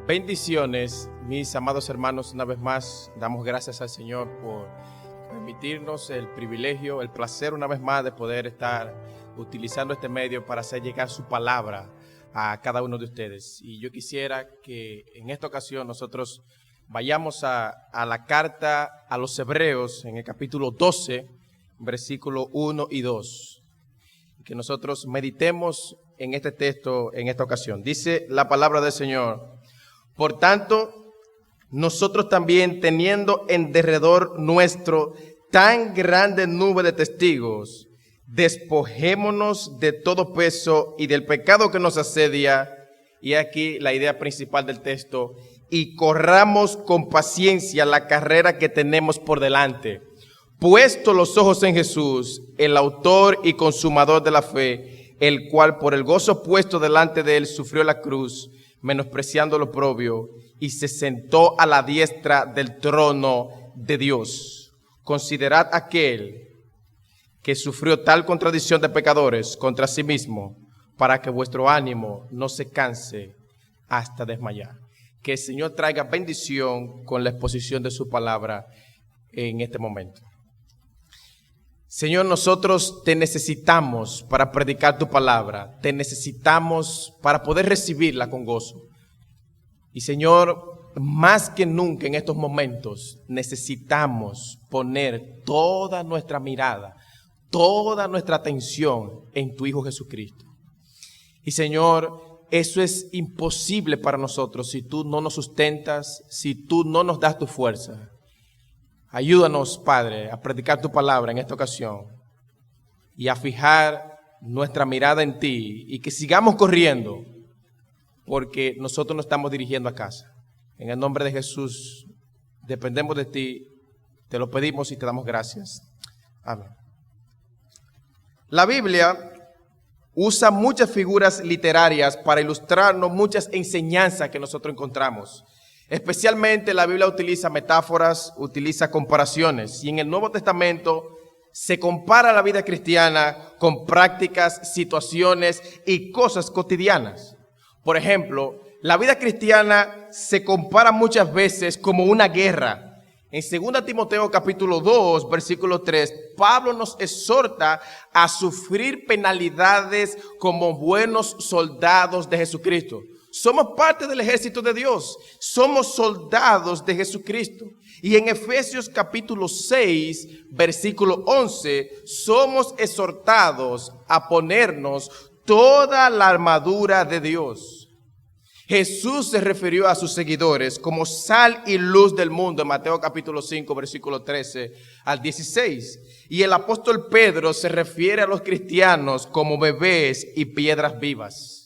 Bendiciones, mis amados hermanos. Una vez más, damos gracias al Señor por permitirnos el privilegio, el placer una vez más de poder estar utilizando este medio para hacer llegar su palabra a cada uno de ustedes. Y yo quisiera que en esta ocasión nosotros vayamos a la carta a los Hebreos en el capítulo 12, versículo 1 y 2. Que nosotros meditemos en este texto en esta ocasión. Dice la palabra del Señor: por tanto, nosotros también, teniendo en derredor nuestro tan grande nube de testigos, despojémonos de todo peso y del pecado que nos asedia. Y aquí la idea principal del texto: y corramos con paciencia la carrera que tenemos por delante, puesto los ojos en Jesús, el autor y consumador de la fe, el cual por el gozo puesto delante de él sufrió la cruz, menospreciando lo oprobio, y se sentó a la diestra del trono de Dios. Considerad aquel que sufrió tal contradicción de pecadores contra sí mismo, para que vuestro ánimo no se canse hasta desmayar. Que el Señor traiga bendición con la exposición de su palabra en este momento. Señor, nosotros te necesitamos para predicar tu palabra, te necesitamos para poder recibirla con gozo. Y Señor, más que nunca en estos momentos necesitamos poner toda nuestra mirada, toda nuestra atención en tu Hijo Jesucristo. Y Señor, eso es imposible para nosotros si tú no nos sustentas, si tú no nos das tu fuerza. Ayúdanos, Padre, a predicar tu palabra en esta ocasión y a fijar nuestra mirada en ti y que sigamos corriendo, porque nosotros nos estamos dirigiendo a casa. En el nombre de Jesús, dependemos de ti, te lo pedimos y te damos gracias. Amén. La Biblia usa muchas figuras literarias para ilustrarnos muchas enseñanzas que nosotros encontramos. Especialmente la Biblia utiliza metáforas, utiliza comparaciones. Y en el Nuevo Testamento se compara la vida cristiana con prácticas, situaciones y cosas cotidianas. Por ejemplo, la vida cristiana se compara muchas veces como una guerra. En 2 Timoteo capítulo 2, versículo 3, Pablo nos exhorta a sufrir penalidades como buenos soldados de Jesucristo. Somos parte del ejército de Dios, somos soldados de Jesucristo. Y en Efesios capítulo 6, versículo 11, somos exhortados a ponernos toda la armadura de Dios. Jesús se refirió a sus seguidores como sal y luz del mundo en Mateo capítulo 5, versículo 13 al 16. Y el apóstol Pedro se refiere a los cristianos como bebés y piedras vivas.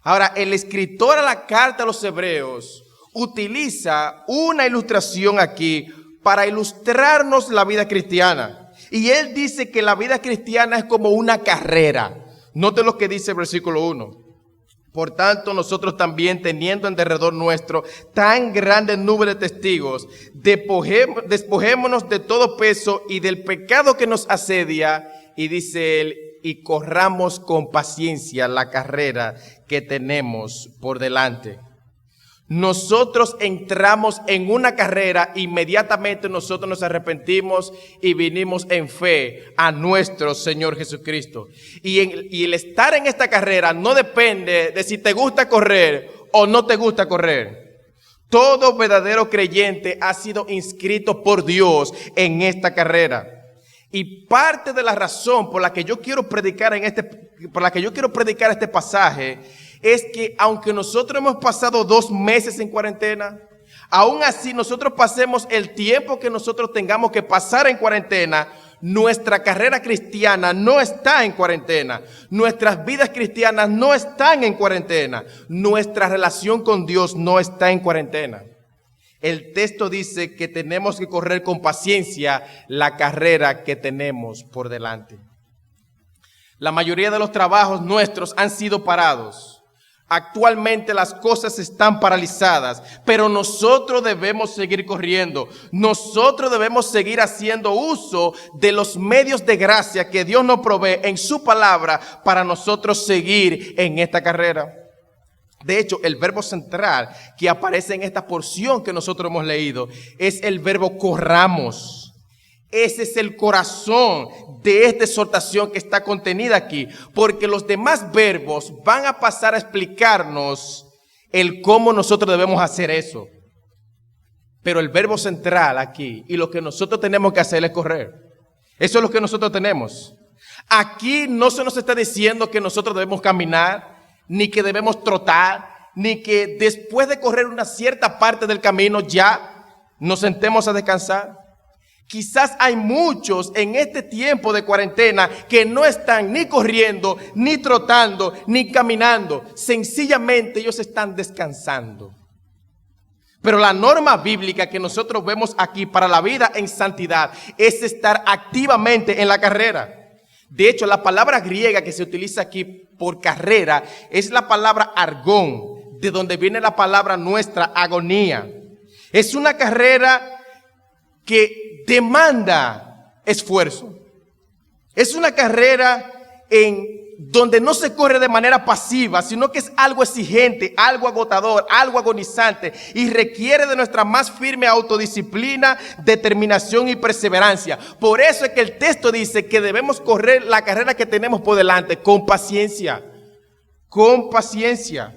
Ahora, el escritor a la carta a los Hebreos utiliza una ilustración aquí para ilustrarnos la vida cristiana. Y él dice que la vida cristiana es como una carrera. Note lo que dice el versículo 1. Por tanto, nosotros también, teniendo en derredor nuestro tan grande nube de testigos, despojémonos de todo peso y del pecado que nos asedia. Y dice él: y corramos con paciencia la carrera que tenemos por delante. Nosotros entramos en una carrera, inmediatamente nosotros nos arrepentimos y vinimos en fe a nuestro Señor Jesucristo. Y el estar en esta carrera no depende de si te gusta correr o no te gusta correr. Todo verdadero creyente ha sido inscrito por Dios en esta carrera. Y parte de la razón por la que yo quiero predicar este pasaje es que aunque nosotros hemos pasado 2 meses en cuarentena, aún así nosotros pasemos el tiempo que nosotros tengamos que pasar en cuarentena, nuestra carrera cristiana no está en cuarentena. Nuestras vidas cristianas no están en cuarentena. Nuestra relación con Dios no está en cuarentena. El texto dice que tenemos que correr con paciencia la carrera que tenemos por delante. La mayoría de los trabajos nuestros han sido parados. Actualmente las cosas están paralizadas, pero nosotros debemos seguir corriendo. Nosotros debemos seguir haciendo uso de los medios de gracia que Dios nos provee en su palabra para nosotros seguir en esta carrera. De hecho, el verbo central que aparece en esta porción que nosotros hemos leído es el verbo corramos. Ese es el corazón de esta exhortación que está contenida aquí, porque los demás verbos van a pasar a explicarnos el cómo nosotros debemos hacer eso. Pero el verbo central aquí y lo que nosotros tenemos que hacer es correr. Eso es lo que nosotros tenemos. Aquí no se nos está diciendo que nosotros debemos caminar, ni que debemos trotar, ni que después de correr una cierta parte del camino ya nos sentemos a descansar. Quizás hay muchos en este tiempo de cuarentena que no están ni corriendo, ni trotando, ni caminando. Sencillamente ellos están descansando. Pero la norma bíblica que nosotros vemos aquí para la vida en santidad es estar activamente en la carrera. De hecho, la palabra griega que se utiliza aquí por carrera es la palabra argón, de donde viene la palabra nuestra agonía. Es una carrera que demanda esfuerzo. Es una carrera en donde no se corre de manera pasiva, sino que es algo exigente, algo agotador, algo agonizante y requiere de nuestra más firme autodisciplina, determinación y perseverancia. Por eso es que el texto dice que debemos correr la carrera que tenemos por delante con paciencia, con paciencia.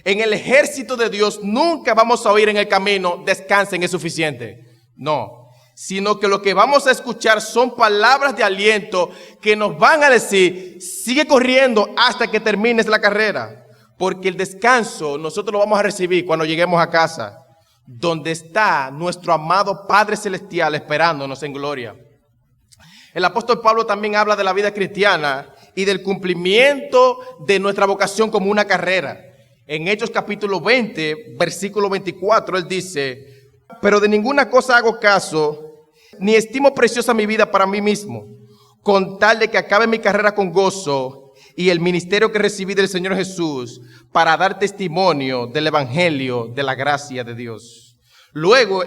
En el ejército de Dios nunca vamos a oír en el camino, descansen, es suficiente. No. Sino que lo que vamos a escuchar son palabras de aliento que nos van a decir, sigue corriendo hasta que termines la carrera. Porque el descanso nosotros lo vamos a recibir cuando lleguemos a casa, donde está nuestro amado Padre Celestial esperándonos en gloria. El apóstol Pablo también habla de la vida cristiana y del cumplimiento de nuestra vocación como una carrera. En Hechos capítulo 20, versículo 24, él dice: pero de ninguna cosa hago caso, ni estimo preciosa mi vida para mí mismo, con tal de que acabe mi carrera con gozo y el ministerio que recibí del Señor Jesús para dar testimonio del evangelio de la gracia de Dios. Luego,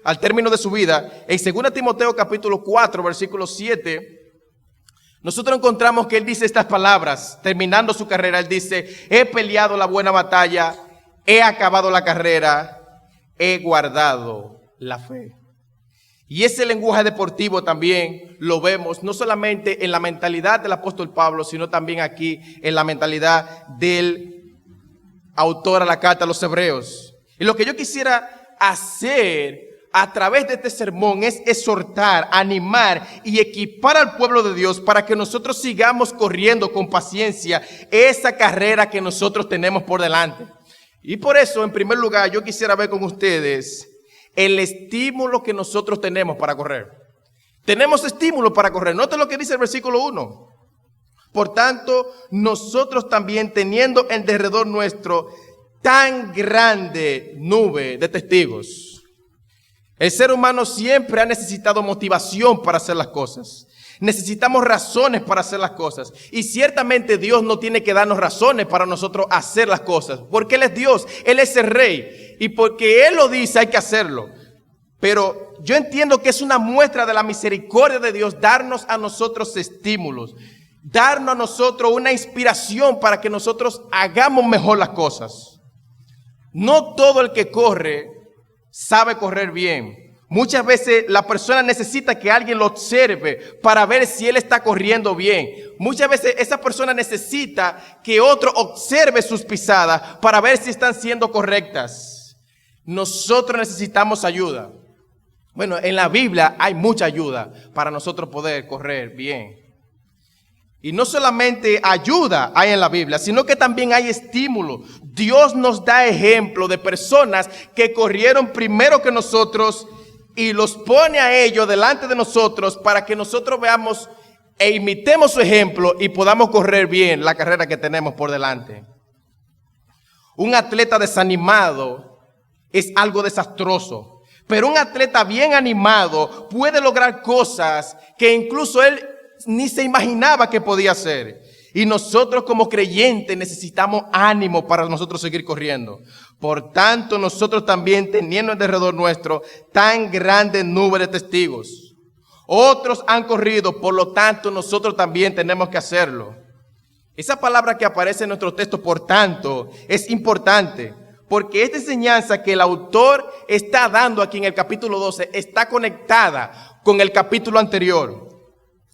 al término de su vida, en 2 Timoteo capítulo 4, versículo 7, nosotros encontramos que él dice estas palabras, terminando su carrera. Él dice: he peleado la buena batalla, he acabado la carrera, he guardado la fe. Y ese lenguaje deportivo también lo vemos no solamente en la mentalidad del apóstol Pablo, sino también aquí en la mentalidad del autor a la carta a los Hebreos. Y lo que yo quisiera hacer a través de este sermón es exhortar, animar y equipar al pueblo de Dios para que nosotros sigamos corriendo con paciencia esa carrera que nosotros tenemos por delante. Y por eso, en primer lugar, yo quisiera ver con ustedes el estímulo que nosotros tenemos para correr. Tenemos estímulo para correr. Noten lo que dice el versículo 1. Por tanto, nosotros también, teniendo en derredor nuestro tan grande nube de testigos. El ser humano siempre ha necesitado motivación para hacer las cosas. Necesitamos razones para hacer las cosas. Y ciertamente Dios no tiene que darnos razones para nosotros hacer las cosas. Porque Él es Dios, Él es el Rey. Y porque Él lo dice hay que hacerlo. Pero yo entiendo que es una muestra de la misericordia de Dios darnos a nosotros estímulos. Darnos a nosotros una inspiración para que nosotros hagamos mejor las cosas. No todo el que corre sabe correr bien. Muchas veces la persona necesita que alguien lo observe para ver si él está corriendo bien. Muchas veces esa persona necesita que otro observe sus pisadas para ver si están siendo correctas. Nosotros necesitamos ayuda. Bueno, en la Biblia hay mucha ayuda para nosotros poder correr bien. Y no solamente ayuda hay en la Biblia, sino que también hay estímulo. Dios nos da ejemplo de personas que corrieron primero que nosotros y los pone a ellos delante de nosotros para que nosotros veamos e imitemos su ejemplo y podamos correr bien la carrera que tenemos por delante. Un atleta desanimado es algo desastroso, pero un atleta bien animado puede lograr cosas que incluso él ni se imaginaba que podía hacer. Y nosotros como creyentes necesitamos ánimo para nosotros seguir corriendo. Por tanto, nosotros también, teniendo en derredor nuestro tan grande nube de testigos. Otros han corrido, por lo tanto nosotros también tenemos que hacerlo. Esa palabra que aparece en nuestro texto, por tanto, es importante, porque esta enseñanza que el autor está dando aquí en el capítulo 12 está conectada con el capítulo anterior.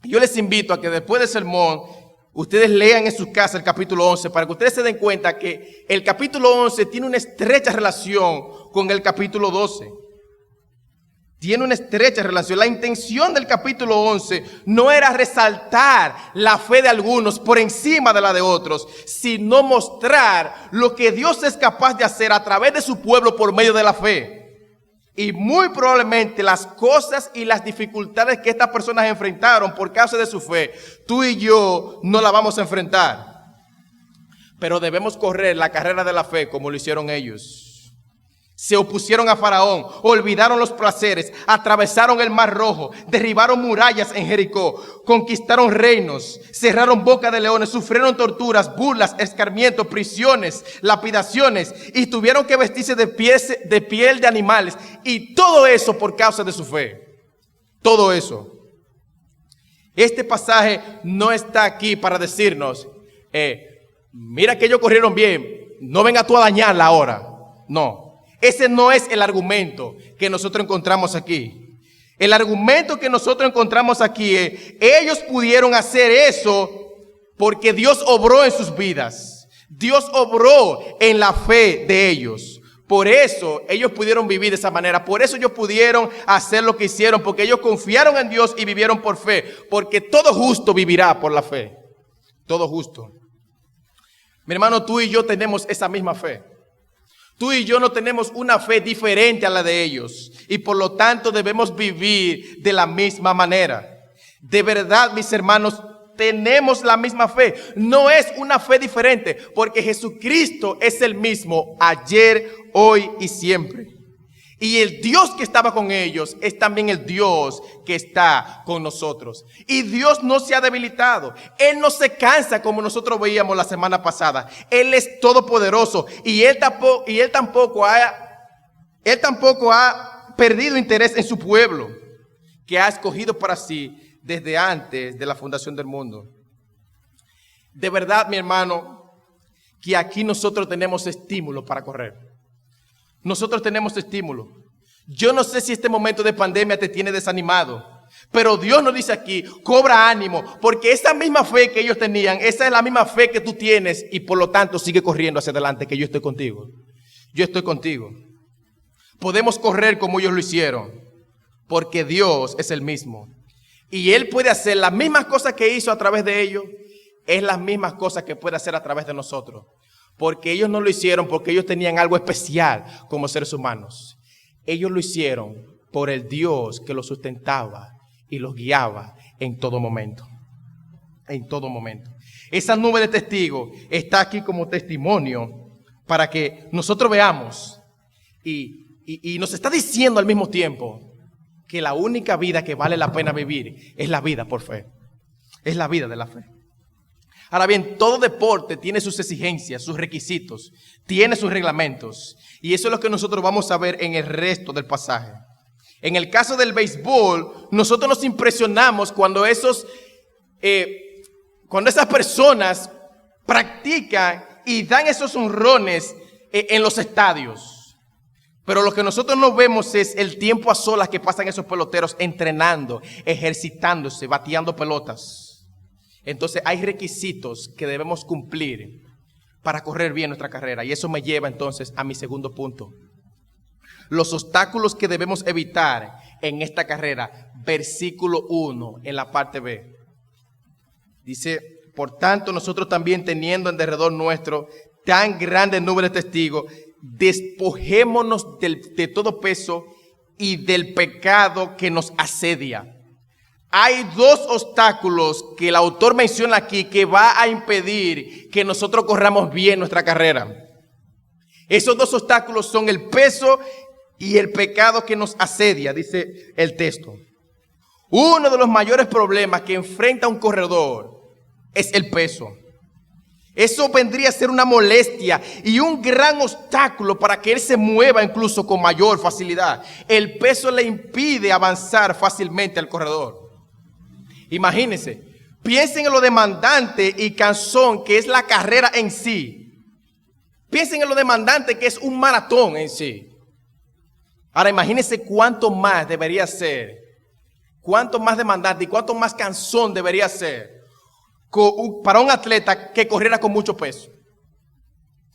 Yo les invito a que después del sermón, ustedes lean en sus casas el capítulo 11 para que ustedes se den cuenta que el capítulo 11 tiene una estrecha relación con el capítulo 12. Tiene una estrecha relación. La intención del capítulo 11 no era resaltar la fe de algunos por encima de la de otros, sino mostrar lo que Dios es capaz de hacer a través de su pueblo por medio de la fe. Y muy probablemente las cosas y las dificultades que estas personas enfrentaron por causa de su fe, tú y yo no la vamos a enfrentar. Pero debemos correr la carrera de la fe como lo hicieron ellos. Se opusieron a Faraón, olvidaron los placeres, atravesaron el Mar Rojo, derribaron murallas en Jericó, conquistaron reinos, cerraron boca de leones, sufrieron torturas, burlas, escarmientos, prisiones, lapidaciones y tuvieron que vestirse de piel de animales. Y todo eso por causa de su fe. Todo eso. Este pasaje no está aquí para decirnos, mira que ellos corrieron bien, no venga tú a dañarla ahora. No. Ese no es el argumento que nosotros encontramos aquí. El argumento que nosotros encontramos aquí es, ellos pudieron hacer eso porque Dios obró en sus vidas. Dios obró en la fe de ellos. Por eso ellos pudieron vivir de esa manera. Por eso ellos pudieron hacer lo que hicieron. Porque ellos confiaron en Dios y vivieron por fe. Porque todo justo vivirá por la fe. Todo justo. Mi hermano, tú y yo tenemos esa misma fe. Tú y yo no tenemos una fe diferente a la de ellos y por lo tanto debemos vivir de la misma manera. De verdad, mis hermanos, tenemos la misma fe. No es una fe diferente porque Jesucristo es el mismo ayer, hoy y siempre. Y el Dios que estaba con ellos es también el Dios que está con nosotros. Y Dios no se ha debilitado. Él no se cansa como nosotros veíamos la semana pasada. Él es todopoderoso y Él tampoco ha perdido interés en su pueblo, que ha escogido para sí desde antes de la fundación del mundo. De verdad, mi hermano, que aquí nosotros tenemos estímulo para correr. Nosotros tenemos estímulo. Yo no sé si este momento de pandemia te tiene desanimado, pero Dios nos dice aquí, cobra ánimo, porque esa misma fe que ellos tenían, esa es la misma fe que tú tienes y por lo tanto sigue corriendo hacia adelante, que yo estoy contigo. Yo estoy contigo. Podemos correr como ellos lo hicieron, porque Dios es el mismo. Y Él puede hacer las mismas cosas que hizo a través de ellos, es las mismas cosas que puede hacer a través de nosotros. Porque ellos no lo hicieron porque ellos tenían algo especial como seres humanos. Ellos lo hicieron por el Dios que los sustentaba y los guiaba en todo momento. En todo momento. Esa nube de testigos está aquí como testimonio para que nosotros veamos y nos está diciendo al mismo tiempo que la única vida que vale la pena vivir es la vida por fe. Es la vida de la fe. Ahora bien, todo deporte tiene sus exigencias, sus requisitos, tiene sus reglamentos. Y eso es lo que nosotros vamos a ver en el resto del pasaje. En el caso del béisbol, nosotros nos impresionamos cuando esas personas practican y dan esos honrones en los estadios. Pero lo que nosotros no vemos es el tiempo a solas que pasan esos peloteros entrenando, ejercitándose, bateando pelotas. Entonces hay requisitos que debemos cumplir para correr bien nuestra carrera. Y eso me lleva entonces a mi segundo punto. Los obstáculos que debemos evitar en esta carrera. Versículo 1 en la parte B. Dice, por tanto nosotros también teniendo en derredor nuestro tan grande nube de testigos, despojémonos de todo peso y del pecado que nos asedia. Hay dos obstáculos que el autor menciona aquí que va a impedir que nosotros corramos bien nuestra carrera. Esos dos obstáculos son el peso y el pecado que nos asedia, dice el texto. Uno de los mayores problemas que enfrenta un corredor es el peso. Eso vendría a ser una molestia y un gran obstáculo para que él se mueva incluso con mayor facilidad. El peso le impide avanzar fácilmente al corredor. Imagínense, Piensen en lo demandante y cansón que es la carrera en sí. Piensen en lo demandante que es un maratón en sí. Ahora imagínense cuánto más debería ser, cuánto más demandante y cuánto más cansón debería ser para un atleta que corriera con mucho peso.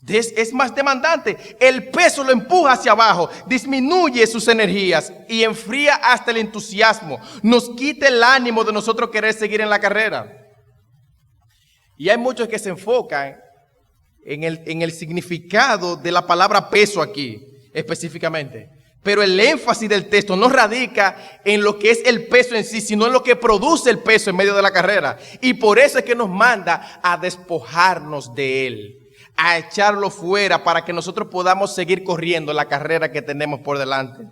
Es más demandante. El peso lo empuja hacia abajo, disminuye sus energías y enfría hasta el entusiasmo. Nos quita el ánimo de nosotros querer seguir en la carrera. Y hay muchos que se enfocan en el significado de la palabra peso aquí, específicamente. Pero el énfasis del texto no radica en lo que es el peso en sí, sino en lo que produce el peso en medio de la carrera. Y por eso es que nos manda a despojarnos de él, a echarlo fuera para que nosotros podamos seguir corriendo la carrera que tenemos por delante.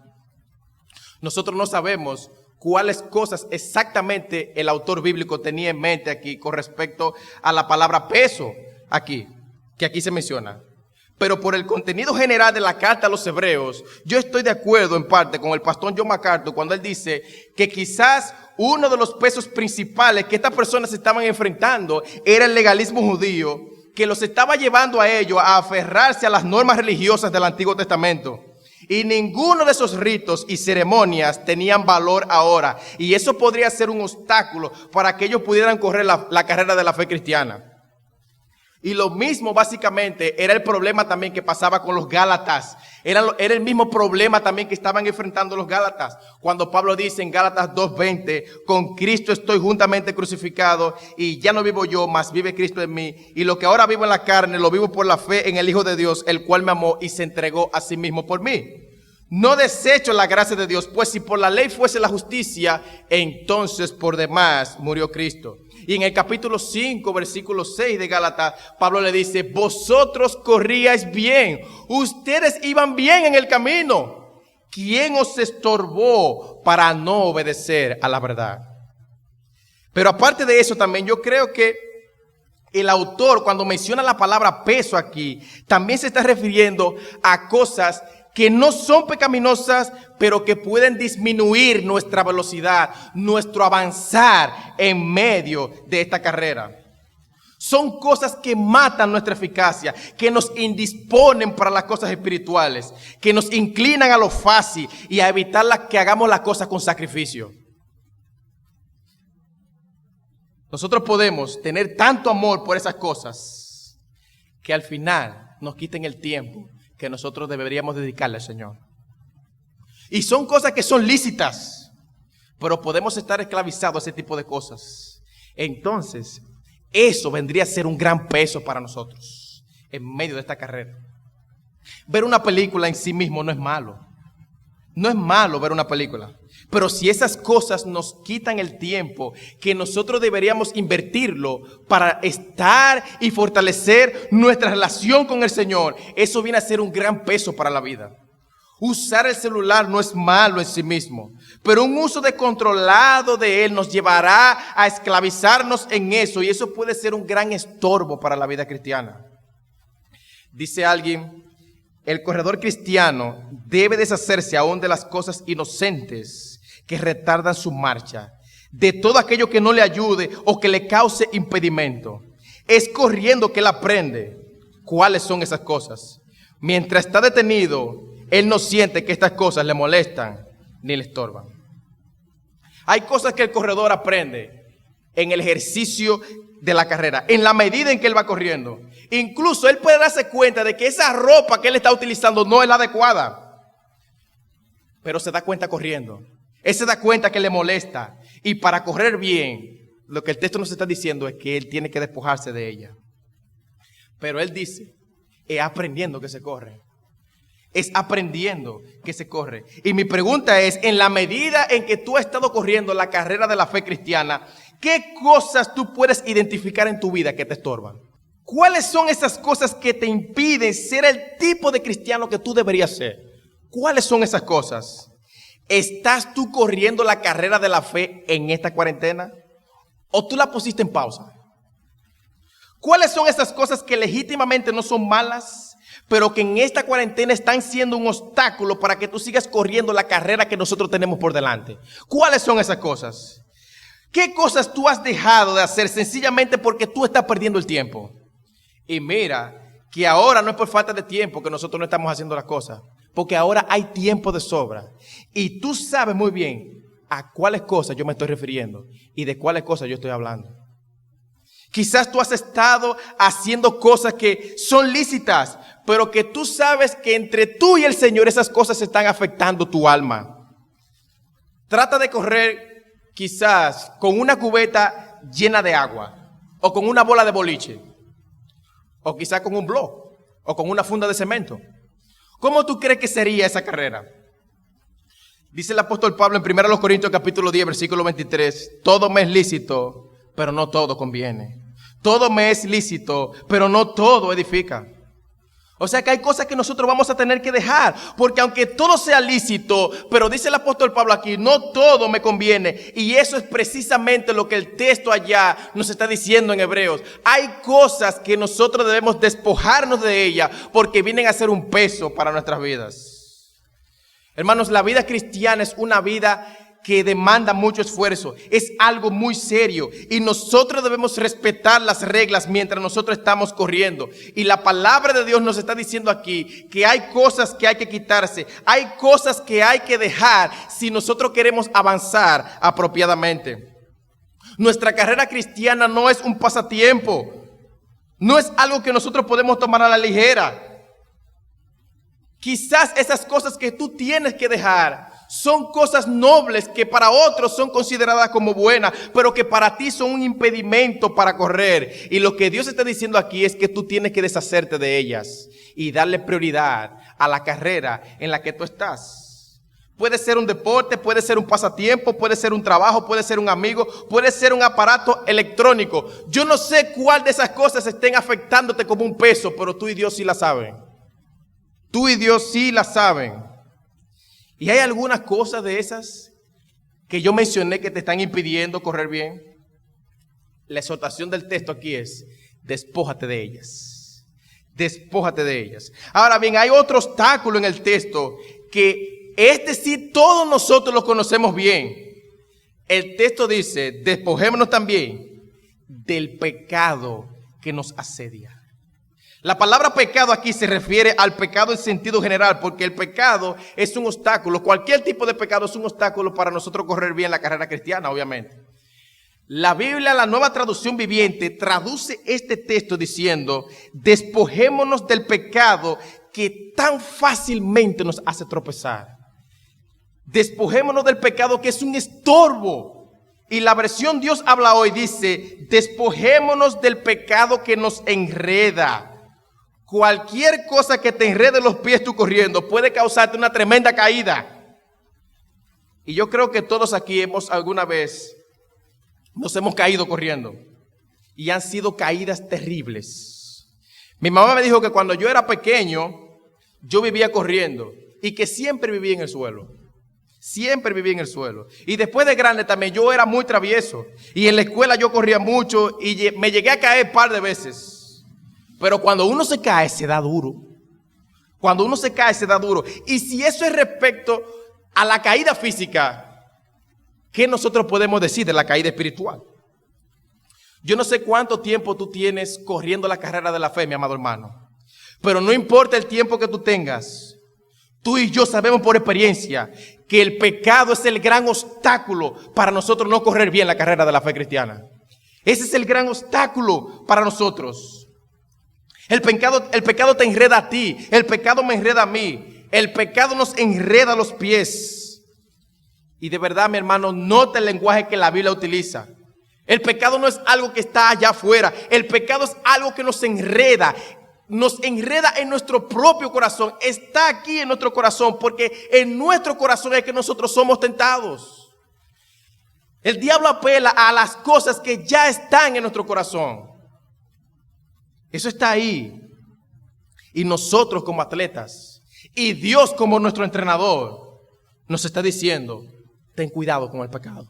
Nosotros no sabemos cuáles cosas exactamente el autor bíblico tenía en mente aquí con respecto a la palabra peso aquí, que aquí se menciona. Pero por el contenido general de la carta a los hebreos, yo estoy de acuerdo en parte con el pastor John MacArthur cuando él dice que quizás uno de los pesos principales que estas personas estaban enfrentando era el legalismo judío, que los estaba llevando a ellos a aferrarse a las normas religiosas del Antiguo Testamento. Y ninguno de esos ritos y ceremonias tenían valor ahora. Y eso podría ser un obstáculo para que ellos pudieran correr la carrera de la fe cristiana. Y lo mismo básicamente era el problema también que pasaba con los Gálatas. Era el mismo problema también que estaban enfrentando los Gálatas. Cuando Pablo dice en Gálatas 2:20, con Cristo estoy juntamente crucificado y ya no vivo yo, mas vive Cristo en mí. Y lo que ahora vivo en la carne, lo vivo por la fe en el Hijo de Dios, el cual me amó y se entregó a sí mismo por mí. No desecho la gracia de Dios, pues si por la ley fuese la justicia, entonces por demás murió Cristo. Y en el capítulo 5, versículo 6 de Gálatas, Pablo le dice, vosotros corríais bien, ustedes iban bien en el camino. ¿Quién os estorbó para no obedecer a la verdad? Pero aparte de eso también yo creo que el autor cuando menciona la palabra peso aquí, también se está refiriendo a cosas que no son pecaminosas, pero que pueden disminuir nuestra velocidad, nuestro avanzar en medio de esta carrera. Son cosas que matan nuestra eficacia, que nos indisponen para las cosas espirituales, que nos inclinan a lo fácil y a evitar que hagamos las cosas con sacrificio. Nosotros podemos tener tanto amor por esas cosas que al final nos quiten el tiempo que nosotros deberíamos dedicarle al Señor. Y son cosas que son lícitas, pero podemos estar esclavizados a ese tipo de cosas. Entonces, eso vendría a ser un gran peso para nosotros en medio de esta carrera. Ver una película en sí mismo no es malo. No es malo ver una película. Pero si esas cosas nos quitan el tiempo que nosotros deberíamos invertirlo para estar y fortalecer nuestra relación con el Señor, eso viene a ser un gran peso para la vida. Usar el celular no es malo en sí mismo, pero un uso descontrolado de él nos llevará a esclavizarnos en eso y eso puede ser un gran estorbo para la vida cristiana. Dice alguien, el corredor cristiano debe deshacerse aún de las cosas inocentes que retardan su marcha, de todo aquello que no le ayude o que le cause impedimento. Es corriendo que él aprende cuáles son esas cosas. Mientras está detenido, él no siente que estas cosas le molestan ni le estorban. Hay cosas que el corredor aprende en el ejercicio de la carrera, en la medida en que él va corriendo. Incluso él puede darse cuenta de que esa ropa que él está utilizando no es la adecuada, pero se da cuenta corriendo. Él se da cuenta que le molesta. Y para correr bien, lo que el texto nos está diciendo es que él tiene que despojarse de ella. Pero él dice, es aprendiendo que se corre. Es aprendiendo que se corre. Y mi pregunta es, en la medida en que tú has estado corriendo la carrera de la fe cristiana, ¿qué cosas tú puedes identificar en tu vida que te estorban? ¿Cuáles son esas cosas que te impiden ser el tipo de cristiano que tú deberías ser? ¿Cuáles son esas cosas? ¿Estás tú corriendo la carrera de la fe en esta cuarentena? ¿O tú la pusiste en pausa? ¿Cuáles son esas cosas que legítimamente no son malas, pero que en esta cuarentena están siendo un obstáculo para que tú sigas corriendo la carrera que nosotros tenemos por delante? ¿Cuáles son esas cosas? ¿Qué cosas tú has dejado de hacer sencillamente porque tú estás perdiendo el tiempo? Y mira que ahora no es por falta de tiempo que nosotros no estamos haciendo las cosas, porque ahora hay tiempo de sobra. Y tú sabes muy bien a cuáles cosas yo me estoy refiriendo y de cuáles cosas yo estoy hablando. Quizás tú has estado haciendo cosas que son lícitas, pero que tú sabes que entre tú y el Señor esas cosas están afectando tu alma. Trata de correr quizás con una cubeta llena de agua, o con una bola de boliche, o quizás con un bloque, o con una funda de cemento. ¿Cómo tú crees que sería esa carrera? Dice el apóstol Pablo en 1 Corintios capítulo 10, versículo 23, todo me es lícito, pero no todo conviene. Todo me es lícito, pero no todo edifica. O sea que hay cosas que nosotros vamos a tener que dejar, porque aunque todo sea lícito, pero dice el apóstol Pablo aquí, no todo me conviene. Y eso es precisamente lo que el texto allá nos está diciendo en Hebreos. Hay cosas que nosotros debemos despojarnos de ellas, porque vienen a ser un peso para nuestras vidas. Hermanos, la vida cristiana es una vida que demanda mucho esfuerzo, es algo muy serio y nosotros debemos respetar las reglas mientras nosotros estamos corriendo. Y la palabra de Dios nos está diciendo aquí que hay cosas que hay que quitarse, hay cosas que hay que dejar si nosotros queremos avanzar apropiadamente. Nuestra carrera cristiana no es un pasatiempo, no es algo que nosotros podemos tomar a la ligera. Quizás esas cosas que tú tienes que dejar son cosas nobles que para otros son consideradas como buenas, pero que para ti son un impedimento para correr. Y lo que Dios está diciendo aquí es que tú tienes que deshacerte de ellas y darle prioridad a la carrera en la que tú estás. Puede ser un deporte, puede ser un pasatiempo, puede ser un trabajo, puede ser un amigo, puede ser un aparato electrónico. Yo no sé cuál de esas cosas estén afectándote como un peso, pero tú y Dios sí la saben. Tú y Dios sí la saben. Y hay algunas cosas de esas que yo mencioné que te están impidiendo correr bien. La exhortación del texto aquí es, despójate de ellas. Despójate de ellas. Ahora bien, hay otro obstáculo en el texto que sí todos nosotros lo conocemos bien. El texto dice, despojémonos también del pecado que nos asedia. La palabra pecado aquí se refiere al pecado en sentido general, porque el pecado es un obstáculo. Cualquier tipo de pecado es un obstáculo para nosotros correr bien la carrera cristiana, obviamente. La Biblia, la Nueva Traducción Viviente, traduce este texto diciendo, despojémonos del pecado que tan fácilmente nos hace tropezar. Despojémonos del pecado que es un estorbo. Y la versión Dios habla hoy dice, despojémonos del pecado que nos enreda. Cualquier cosa que te enrede los pies tú corriendo puede causarte una tremenda caída. Y yo creo que todos aquí alguna vez nos hemos caído corriendo. Y han sido caídas terribles. Mi mamá me dijo que cuando yo era pequeño, yo vivía corriendo. Y que siempre vivía en el suelo. Siempre viví en el suelo. Y después de grande también yo era muy travieso. Y en la escuela yo corría mucho y me llegué a caer un par de veces. Pero cuando uno se cae, se da duro. Cuando uno se cae, se da duro. Y si eso es respecto a la caída física, ¿qué nosotros podemos decir de la caída espiritual? Yo no sé cuánto tiempo tú tienes corriendo la carrera de la fe, mi amado hermano. Pero no importa el tiempo que tú tengas. Tú y yo sabemos por experiencia que el pecado es el gran obstáculo para nosotros no correr bien la carrera de la fe cristiana. Ese es el gran obstáculo para nosotros. El pecado te enreda a ti, el pecado me enreda a mí, el pecado nos enreda los pies. Y de verdad, mi hermano, nota el lenguaje que la Biblia utiliza. El pecado no es algo que está allá afuera, el pecado es algo que nos enreda en nuestro propio corazón, está aquí en nuestro corazón, porque en nuestro corazón es que nosotros somos tentados. El diablo apela a las cosas que ya están en nuestro corazón. Eso está ahí. Y nosotros como atletas y Dios como nuestro entrenador nos está diciendo, ten cuidado con el pecado.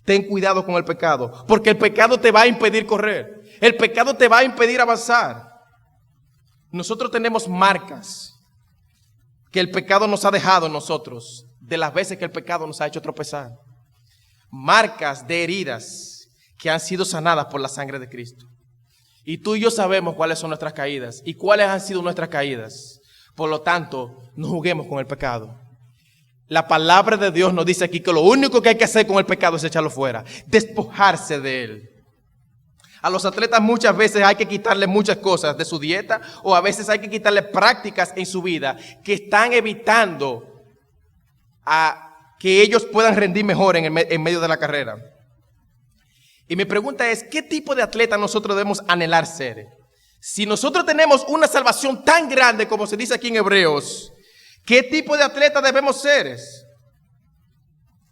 Ten cuidado con el pecado, porque el pecado te va a impedir correr. El pecado te va a impedir avanzar. Nosotros tenemos marcas que el pecado nos ha dejado en nosotros, de las veces que el pecado nos ha hecho tropezar. marcas de heridas que han sido sanadas por la sangre de Cristo. Y tú y yo sabemos cuáles son nuestras caídas y cuáles han sido nuestras caídas. Por lo tanto, no juguemos con el pecado. La palabra de Dios nos dice aquí que lo único que hay que hacer con el pecado es echarlo fuera, despojarse de él. A los atletas muchas veces hay que quitarle muchas cosas de su dieta, o a veces hay que quitarle prácticas en su vida que están evitando a que ellos puedan rendir mejor en medio de la carrera. Y mi pregunta es, ¿qué tipo de atleta nosotros debemos anhelar ser? Si nosotros tenemos una salvación tan grande como se dice aquí en Hebreos, ¿qué tipo de atleta debemos ser?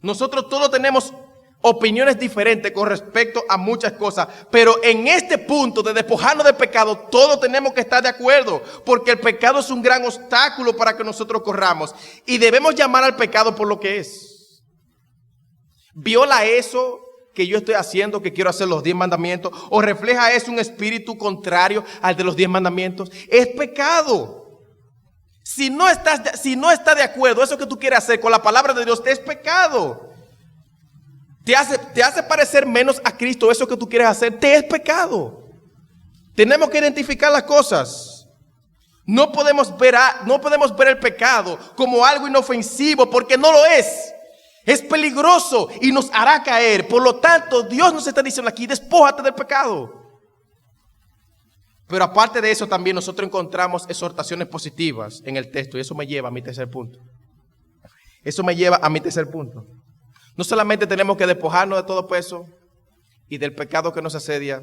Nosotros todos tenemos opiniones diferentes con respecto a muchas cosas, pero en este punto de despojarnos del pecado, todos tenemos que estar de acuerdo, porque el pecado es un gran obstáculo para que nosotros corramos, y debemos llamar al pecado por lo que es. ¿Viola eso que yo estoy haciendo, que quiero hacer los 10 mandamientos? ¿O refleja eso un espíritu contrario al de los 10 mandamientos? Es pecado. Si no estás de acuerdo, eso que tú quieres hacer con la palabra de Dios, es pecado. Te hace parecer menos a Cristo, eso que tú quieres hacer, te es pecado. Tenemos que identificar las cosas. No podemos ver el pecado como algo inofensivo, porque no lo es. Es peligroso y nos hará caer. Por lo tanto, Dios nos está diciendo aquí, despójate del pecado. Pero aparte de eso, también nosotros encontramos exhortaciones positivas en el texto. Y eso me lleva a mi tercer punto. No solamente tenemos que despojarnos de todo peso y del pecado que nos asedia,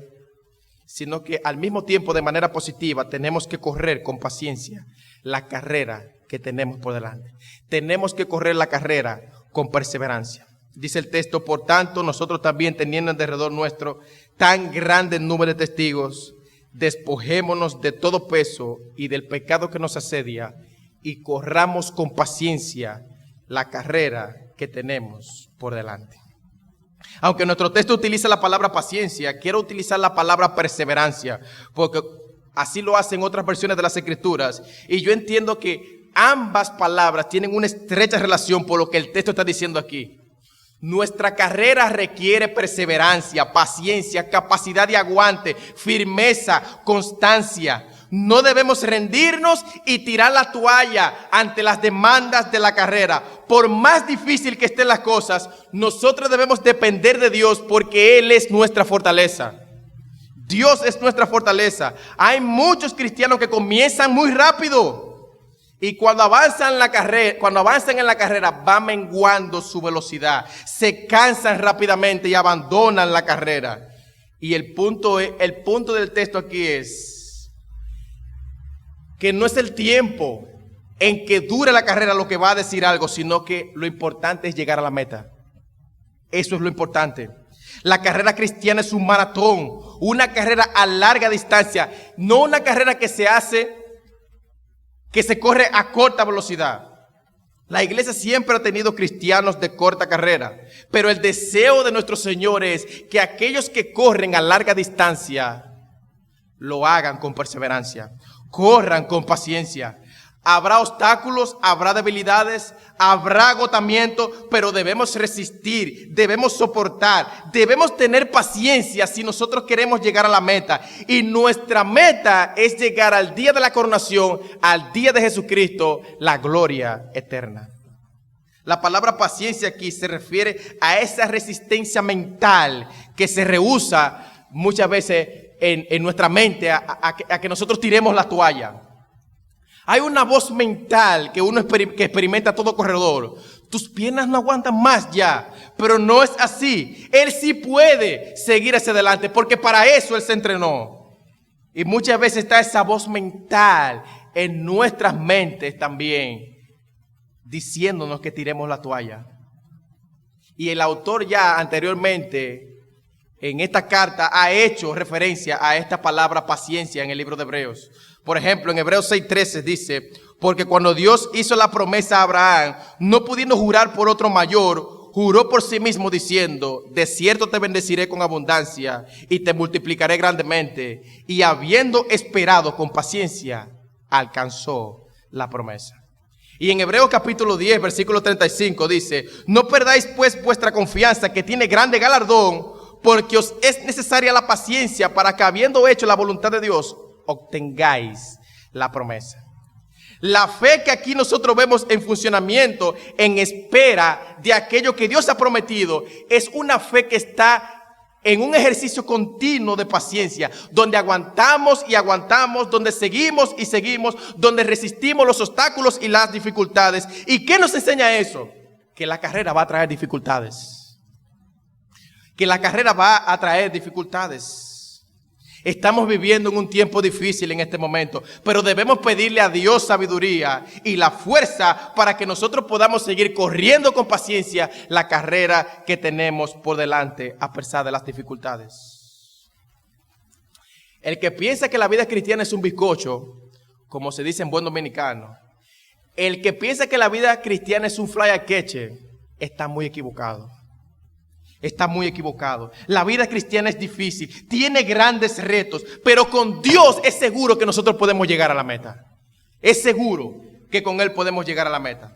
sino que al mismo tiempo, de manera positiva, tenemos que correr con paciencia la carrera que tenemos por delante. Tenemos que correr la carrera con perseverancia. Dice el texto, por tanto, nosotros también, teniendo en derredor nuestro tan grande número de testigos, despojémonos de todo peso y del pecado que nos asedia y corramos con paciencia la carrera que tenemos por delante. Aunque nuestro texto utiliza la palabra paciencia, quiero utilizar la palabra perseverancia, porque así lo hacen otras versiones de las Escrituras, y yo entiendo que ambas palabras tienen una estrecha relación por lo que el texto está diciendo aquí. Nuestra carrera requiere perseverancia, paciencia, capacidad de aguante, firmeza, constancia. No debemos rendirnos y tirar la toalla ante las demandas de la carrera. Por más difícil que estén las cosas, nosotros debemos depender de Dios, porque Él es nuestra fortaleza. Dios es nuestra fortaleza. Hay muchos cristianos que comienzan muy rápido y cuando avanzan en la carrera va menguando su velocidad. Se cansan rápidamente y abandonan la carrera. Y el punto del texto aquí es que no es el tiempo en que dure la carrera lo que va a decir algo, sino que lo importante es llegar a la meta. Eso es lo importante. La carrera cristiana es un maratón, una carrera a larga distancia, no una carrera que se corre a corta velocidad. La iglesia siempre ha tenido cristianos de corta carrera, pero el deseo de nuestro Señor es que aquellos que corren a larga distancia lo hagan con perseverancia, corran con paciencia. Habrá obstáculos, habrá debilidades, habrá agotamiento, pero debemos resistir, debemos soportar, debemos tener paciencia si nosotros queremos llegar a la meta. Y nuestra meta es llegar al día de la coronación, al día de Jesucristo, la gloria eterna. La palabra paciencia aquí se refiere a esa resistencia mental que se rehúsa muchas veces en nuestra mente a que nosotros tiremos la toalla. Hay una voz mental que que experimenta a todo corredor. Tus piernas no aguantan más ya, pero no es así. Él sí puede seguir hacia adelante porque para eso Él se entrenó. Y muchas veces está esa voz mental en nuestras mentes también, diciéndonos que tiremos la toalla. Y el autor ya anteriormente en esta carta ha hecho referencia a esta palabra paciencia en el libro de Hebreos. Por ejemplo, en Hebreos 6:13 dice, porque cuando Dios hizo la promesa a Abraham, no pudiendo jurar por otro mayor, juró por sí mismo diciendo, de cierto te bendeciré con abundancia y te multiplicaré grandemente. Y habiendo esperado con paciencia, alcanzó la promesa. Y en Hebreos capítulo 10, versículo 35 dice: no perdáis pues vuestra confianza, que tiene grande galardón, porque os es necesaria la paciencia para que, habiendo hecho la voluntad de Dios, obtengáis la promesa. La fe que aquí nosotros vemos en funcionamiento, en espera de aquello que Dios ha prometido, es una fe que está en un ejercicio continuo de paciencia, donde aguantamos y aguantamos, donde seguimos y seguimos, donde resistimos los obstáculos y las dificultades. ¿Y qué nos enseña eso? Que la carrera va a traer dificultades. Que la carrera va a traer dificultades. Estamos viviendo en un tiempo difícil en este momento, pero debemos pedirle a Dios sabiduría y la fuerza para que nosotros podamos seguir corriendo con paciencia la carrera que tenemos por delante a pesar de las dificultades. El que piensa que la vida cristiana es un bizcocho, como se dice en buen dominicano, el que piensa que la vida cristiana es un fly a queche, está muy equivocado. Está muy equivocado. La vida cristiana es difícil, tiene grandes retos, pero con Dios es seguro que nosotros podemos llegar a la meta. Es seguro que con Él podemos llegar a la meta,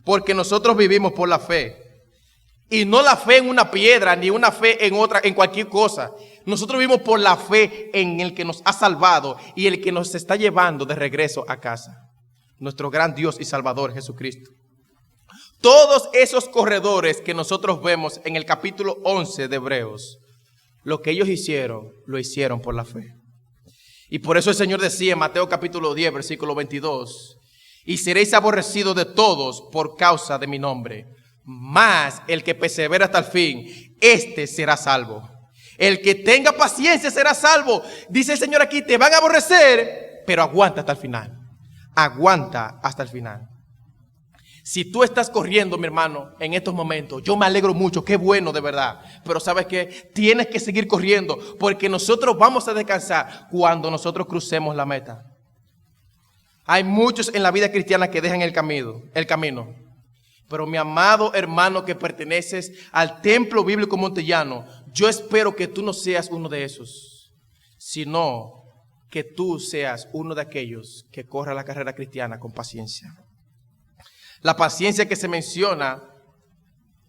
porque nosotros vivimos por la fe. Y no la fe en una piedra, ni una fe en otra, en cualquier cosa. Nosotros vivimos por la fe en el que nos ha salvado y el que nos está llevando de regreso a casa. Nuestro gran Dios y Salvador Jesucristo. Todos esos corredores que nosotros vemos en el capítulo 11 de Hebreos, lo que ellos hicieron, lo hicieron por la fe. Y por eso el Señor decía en Mateo capítulo 10, versículo 22, y seréis aborrecidos de todos por causa de mi nombre, mas el que persevera hasta el fin, este será salvo. El que tenga paciencia será salvo. Dice el Señor aquí, te van a aborrecer, pero aguanta hasta el final. Aguanta hasta el final. Si tú estás corriendo, mi hermano, en estos momentos, yo me alegro mucho, qué bueno de verdad. Pero ¿sabes qué? Tienes que seguir corriendo, porque nosotros vamos a descansar cuando nosotros crucemos la meta. Hay muchos en la vida cristiana que dejan el camino. Pero mi amado hermano que perteneces al Templo Bíblico Montellano, yo espero que tú no seas uno de esos, sino que tú seas uno de aquellos que corra la carrera cristiana con paciencia. La paciencia que se menciona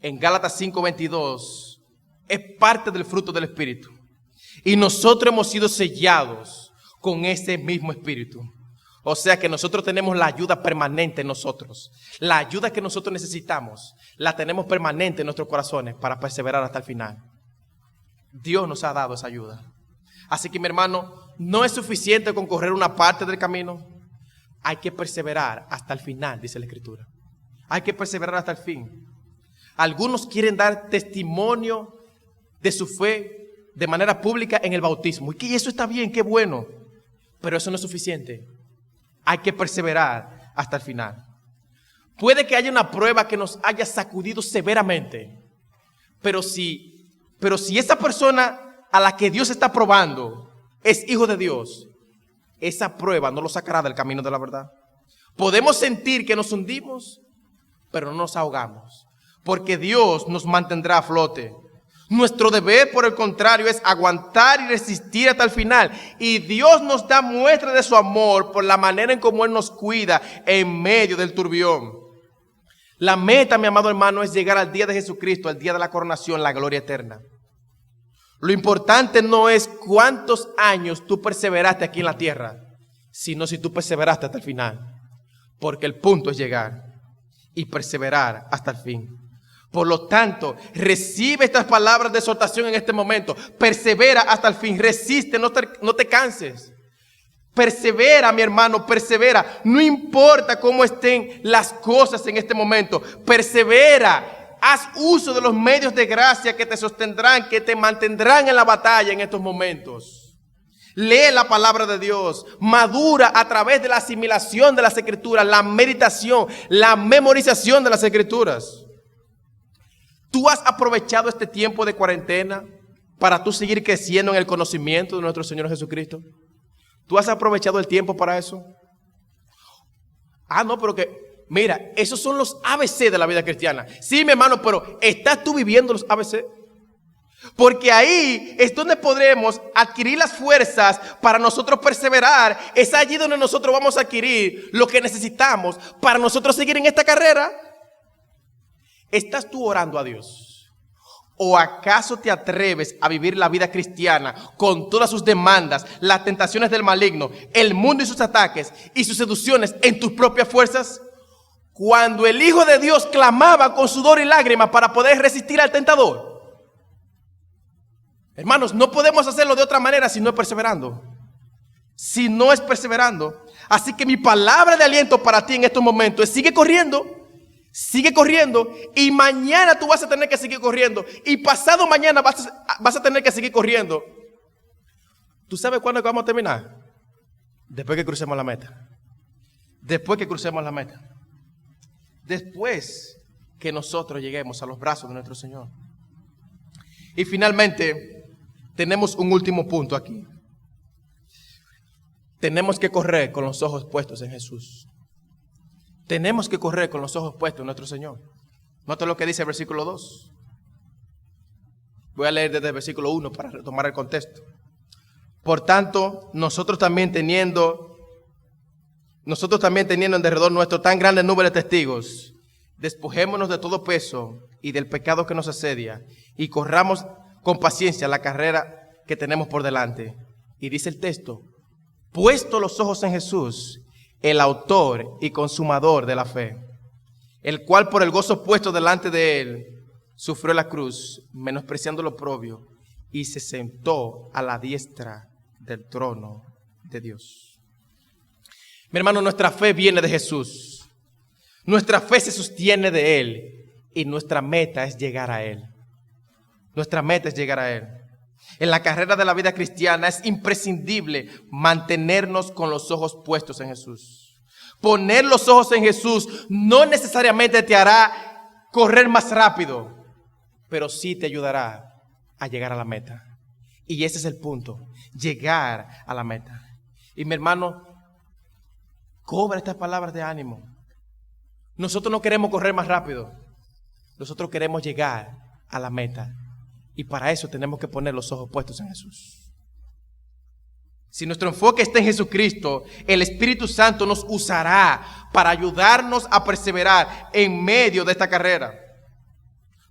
en Gálatas 5:22 es parte del fruto del Espíritu. Y nosotros hemos sido sellados con ese mismo Espíritu. O sea que nosotros tenemos la ayuda permanente en nosotros. La ayuda que nosotros necesitamos, la tenemos permanente en nuestros corazones para perseverar hasta el final. Dios nos ha dado esa ayuda. Así que mi hermano, no es suficiente con correr una parte del camino. Hay que perseverar hasta el final, dice la Escritura. Hay que perseverar hasta el fin. Algunos quieren dar testimonio de su fe de manera pública en el bautismo. Y que eso está bien, qué bueno. Pero eso no es suficiente. Hay que perseverar hasta el final. Puede que haya una prueba que nos haya sacudido severamente. Pero si esa persona a la que Dios está probando es hijo de Dios, esa prueba no lo sacará del camino de la verdad. Podemos sentir que nos hundimos, pero no nos ahogamos, porque Dios nos mantendrá a flote. Nuestro deber, por el contrario, es aguantar y resistir hasta el final. Y Dios nos da muestra de su amor por la manera en cómo Él nos cuida en medio del turbión. La meta, mi amado hermano, es llegar al día de Jesucristo, al día de la coronación, la gloria eterna. Lo importante no es cuántos años tú perseveraste aquí en la tierra, sino si tú perseveraste hasta el final. Porque el punto es llegar y perseverar hasta el fin. Por lo tanto, recibe estas palabras de exhortación en este momento. Persevera hasta el fin, resiste, no te canses. Persevera, mi hermano, persevera. No importa cómo estén las cosas en este momento. Persevera. Haz uso de los medios de gracia que te sostendrán, que te mantendrán en la batalla en estos momentos. Lee la palabra de Dios, madura a través de la asimilación de las Escrituras, la meditación, la memorización de las Escrituras. ¿Tú has aprovechado este tiempo de cuarentena para tú seguir creciendo en el conocimiento de nuestro Señor Jesucristo? ¿Tú has aprovechado el tiempo para eso? No, pero que, mira, esos son los ABC de la vida cristiana. Sí, mi hermano, pero ¿estás tú viviendo los ABC? Porque ahí es donde podremos adquirir las fuerzas para nosotros perseverar. Es allí donde nosotros vamos a adquirir lo que necesitamos para nosotros seguir en esta carrera. ¿Estás tú orando a Dios? ¿O acaso te atreves a vivir la vida cristiana con todas sus demandas, las tentaciones del maligno, el mundo y sus ataques y sus seducciones en tus propias fuerzas? Cuando el Hijo de Dios clamaba con sudor y lágrimas para poder resistir al tentador. Hermanos, no podemos hacerlo de otra manera si no es perseverando. Si no es perseverando. Así que mi palabra de aliento para ti en estos momentos es: sigue corriendo. Sigue corriendo. Y mañana tú vas a tener que seguir corriendo. Y pasado mañana vas a tener que seguir corriendo. ¿Tú sabes cuándo vamos a terminar? Después que crucemos la meta. Después que crucemos la meta. Después que nosotros lleguemos a los brazos de nuestro Señor. Y finalmente tenemos un último punto aquí. Tenemos que correr con los ojos puestos en Jesús. Tenemos que correr con los ojos puestos en nuestro Señor. Nota lo que dice el versículo 2. Voy a leer desde el versículo 1 para retomar el contexto. Por tanto, nosotros también teniendo en derredor nuestro tan grande número de testigos, despojémonos de todo peso y del pecado que nos asedia, y corramos con paciencia la carrera que tenemos por delante. Y dice el texto: puesto los ojos en Jesús, el autor y consumador de la fe, el cual por el gozo puesto delante de él sufrió la cruz, menospreciando lo oprobio, y se sentó a la diestra del trono de Dios. Mi hermano, nuestra fe viene de Jesús. Nuestra fe se sostiene de Él. Y nuestra meta es llegar a Él. Nuestra meta es llegar a Él. En la carrera de la vida cristiana es imprescindible mantenernos con los ojos puestos en Jesús. Poner los ojos en Jesús no necesariamente te hará correr más rápido, pero sí te ayudará a llegar a la meta. Y ese es el punto, llegar a la meta. Y mi hermano, cobra estas palabras de ánimo. Nosotros no queremos correr más rápido. Nosotros queremos llegar a la meta. Y para eso tenemos que poner los ojos puestos en Jesús. Si nuestro enfoque está en Jesucristo, el Espíritu Santo nos usará para ayudarnos a perseverar en medio de esta carrera.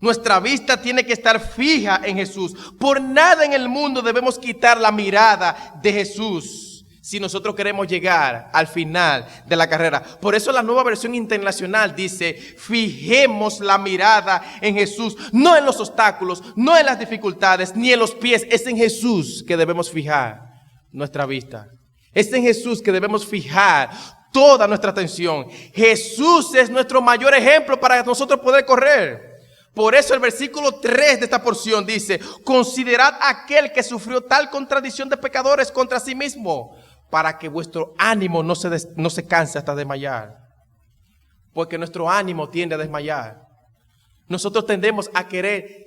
Nuestra vista tiene que estar fija en Jesús. Por nada en el mundo debemos quitar la mirada de Jesús si nosotros queremos llegar al final de la carrera. Por eso la Nueva Versión Internacional dice: fijemos la mirada en Jesús, no en los obstáculos, no en las dificultades, ni en los pies. Es en Jesús que debemos fijar nuestra vista. Es en Jesús que debemos fijar toda nuestra atención. Jesús es nuestro mayor ejemplo para nosotros poder correr. Por eso el versículo 3 de esta porción dice: considerad aquel que sufrió tal contradicción de pecadores contra sí mismo, para que vuestro ánimo no se canse hasta desmayar. Porque nuestro ánimo tiende a desmayar. Nosotros tendemos a querer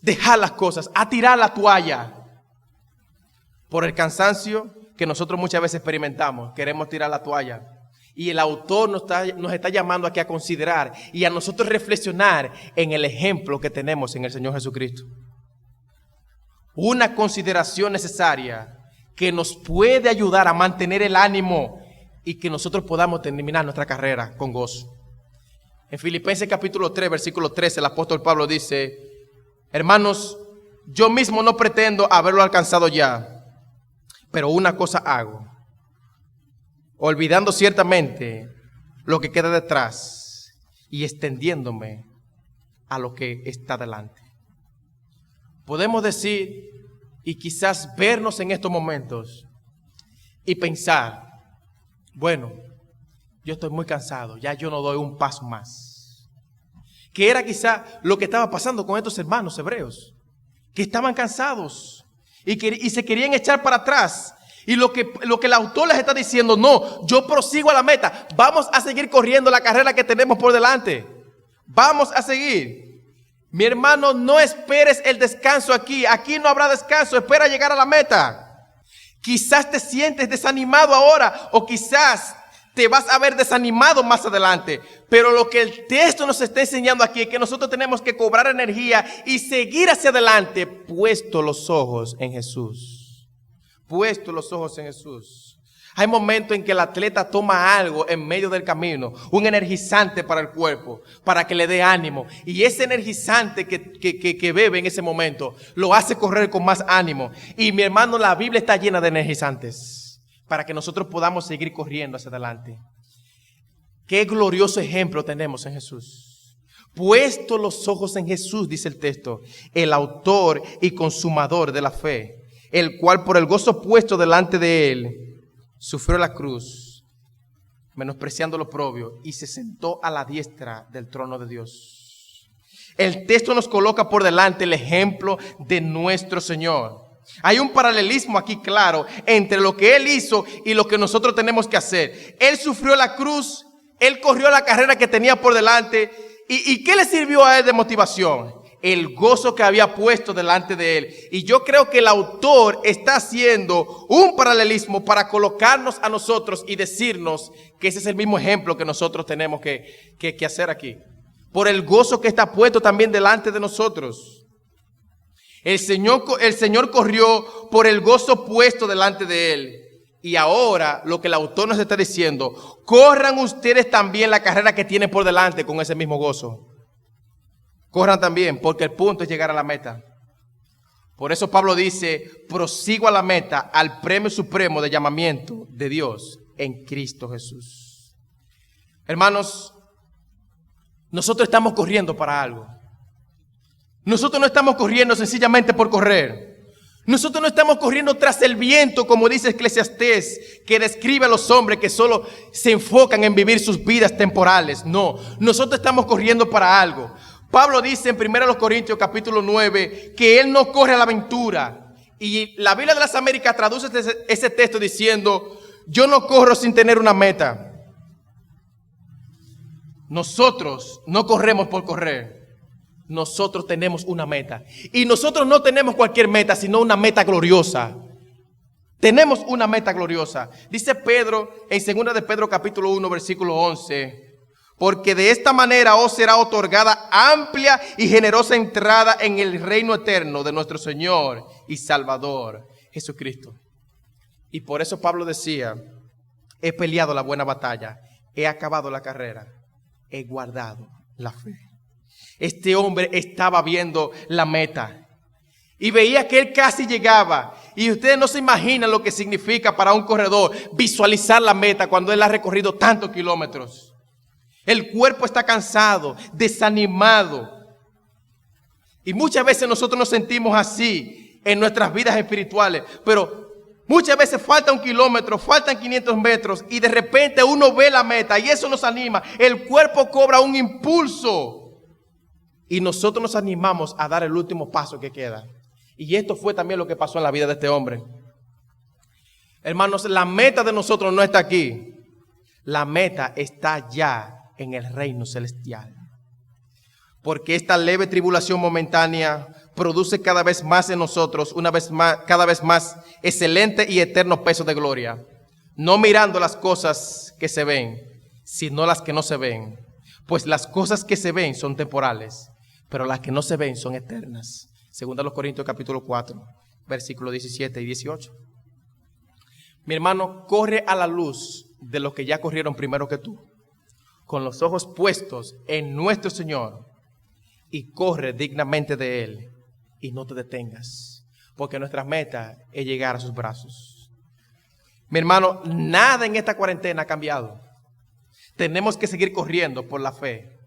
dejar las cosas, a tirar la toalla. Por el cansancio que nosotros muchas veces experimentamos, queremos tirar la toalla. Y el autor nos está llamando aquí a considerar y a nosotros reflexionar en el ejemplo que tenemos en el Señor Jesucristo. Una consideración necesaria que nos puede ayudar a mantener el ánimo y que nosotros podamos terminar nuestra carrera con gozo. En Filipenses capítulo 3, versículo 13, el apóstol Pablo dice: hermanos, yo mismo no pretendo haberlo alcanzado ya, pero una cosa hago, olvidando ciertamente lo que queda detrás y extendiéndome a lo que está delante. Podemos decir y quizás vernos en estos momentos y pensar: bueno, yo estoy muy cansado, ya yo no doy un paso más. Que era quizá lo que estaba pasando con estos hermanos hebreos, que estaban cansados y se querían echar para atrás. Y lo que el autor les está diciendo: no, yo prosigo a la meta. Vamos a seguir corriendo la carrera que tenemos por delante. Vamos a seguir. Mi hermano, no esperes el descanso aquí. Aquí no habrá descanso. Espera llegar a la meta. Quizás te sientes desanimado ahora, o quizás te vas a ver desanimado más adelante. Pero lo que el texto nos está enseñando aquí es que nosotros tenemos que cobrar energía y seguir hacia adelante, puesto los ojos en Jesús. Puesto los ojos en Jesús. Hay momentos en que el atleta toma algo en medio del camino, un energizante para el cuerpo, para que le dé ánimo. Y ese energizante que bebe en ese momento lo hace correr con más ánimo. Y mi hermano, la Biblia está llena de energizantes para que nosotros podamos seguir corriendo hacia adelante. Qué glorioso ejemplo tenemos en Jesús. Puesto los ojos en Jesús, dice el texto, el autor y consumador de la fe, el cual por el gozo puesto delante de él, sufrió la cruz, menospreciando lo oprobio, y se sentó a la diestra del trono de Dios. El texto nos coloca por delante el ejemplo de nuestro Señor. Hay un paralelismo aquí claro entre lo que Él hizo y lo que nosotros tenemos que hacer. Él sufrió la cruz, Él corrió la carrera que tenía por delante. ¿Y qué le sirvió a Él de motivación? El gozo que había puesto delante de él. Y yo creo que el autor está haciendo un paralelismo para colocarnos a nosotros y decirnos que ese es el mismo ejemplo que nosotros tenemos que hacer aquí. Por el gozo que está puesto también delante de nosotros. El Señor corrió por el gozo puesto delante de él. Y ahora lo que el autor nos está diciendo, corran ustedes también la carrera que tienen por delante con ese mismo gozo. Corran también, porque el punto es llegar a la meta. Por eso Pablo dice, prosigo a la meta, al premio supremo de llamamiento de Dios en Cristo Jesús. Hermanos, nosotros estamos corriendo para algo. Nosotros no estamos corriendo sencillamente por correr. Nosotros no estamos corriendo tras el viento, como dice Eclesiastés, que describe a los hombres que solo se enfocan en vivir sus vidas temporales. No, nosotros estamos corriendo para algo. Pablo dice en 1 Corintios capítulo 9 que él no corre a la aventura. Y la Biblia de las Américas traduce ese texto diciendo, yo no corro sin tener una meta. Nosotros no corremos por correr. Nosotros tenemos una meta. Y nosotros no tenemos cualquier meta, sino una meta gloriosa. Tenemos una meta gloriosa. Dice Pedro en 2 de Pedro capítulo 1 versículo 11. Porque de esta manera os será otorgada amplia y generosa entrada en el reino eterno de nuestro Señor y Salvador Jesucristo. Y por eso Pablo decía, he peleado la buena batalla, he acabado la carrera, he guardado la fe. Este hombre estaba viendo la meta y veía que él casi llegaba. Y ustedes no se imaginan lo que significa para un corredor visualizar la meta cuando él ha recorrido tantos kilómetros. El cuerpo está cansado, desanimado. Y muchas veces nosotros nos sentimos así en nuestras vidas espirituales. Pero muchas veces falta un kilómetro, faltan 500 metros y de repente uno ve la meta y eso nos anima. El cuerpo cobra un impulso y nosotros nos animamos a dar el último paso que queda. Y esto fue también lo que pasó en la vida de este hombre. Hermanos, la meta de nosotros no está aquí. La meta está ya en el reino celestial. Porque esta leve tribulación momentánea produce cada vez más en nosotros, cada vez más excelente y eterno peso de gloria. No mirando las cosas que se ven, sino las que no se ven. Pues las cosas que se ven son temporales, pero las que no se ven son eternas. 2 Corintios capítulo 4, versículos 17 y 18. Mi hermano, corre a la luz de los que ya corrieron primero que tú, con los ojos puestos en nuestro Señor, y corre dignamente de Él, y no te detengas, porque nuestra meta es llegar a sus brazos. Mi hermano, nada en esta cuarentena ha cambiado. Tenemos que seguir corriendo por la fe,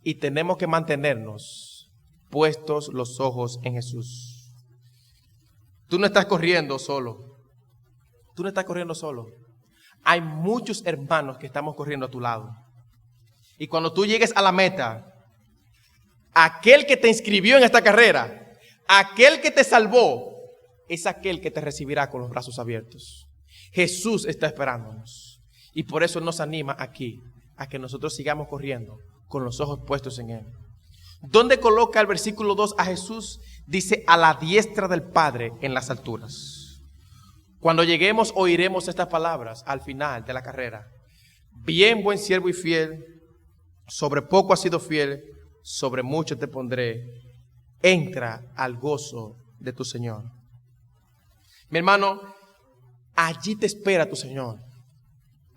y tenemos que mantenernos puestos los ojos en Jesús. Tú no estás corriendo solo. Tú no estás corriendo solo. Hay muchos hermanos que estamos corriendo a tu lado. Y cuando tú llegues a la meta, aquel que te inscribió en esta carrera, aquel que te salvó, es aquel que te recibirá con los brazos abiertos. Jesús está esperándonos. Y por eso nos anima aquí a que nosotros sigamos corriendo con los ojos puestos en Él. ¿Dónde coloca el versículo 2 a Jesús? Dice, a la diestra del Padre en las alturas. Cuando lleguemos oiremos estas palabras al final de la carrera. bien, buen siervo y fiel, sobre poco has sido fiel, sobre mucho te pondré. Entra al gozo de tu Señor. Mi hermano, allí te espera tu Señor.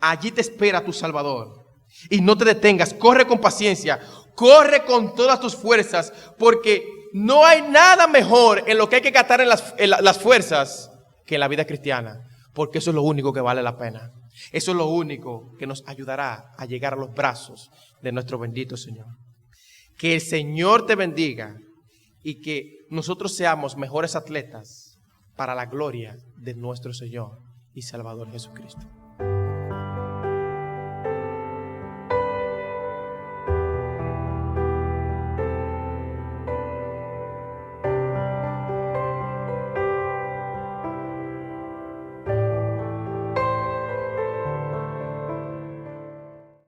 Allí te espera tu Salvador. Y no te detengas, corre con paciencia, corre con todas tus fuerzas, porque no hay nada mejor en lo que hay que gastar en las fuerzas que en la vida cristiana, porque eso es lo único que vale la pena. Eso es lo único que nos ayudará a llegar a los brazos de nuestro bendito Señor. Que el Señor te bendiga y que nosotros seamos mejores atletas para la gloria de nuestro Señor y Salvador Jesucristo.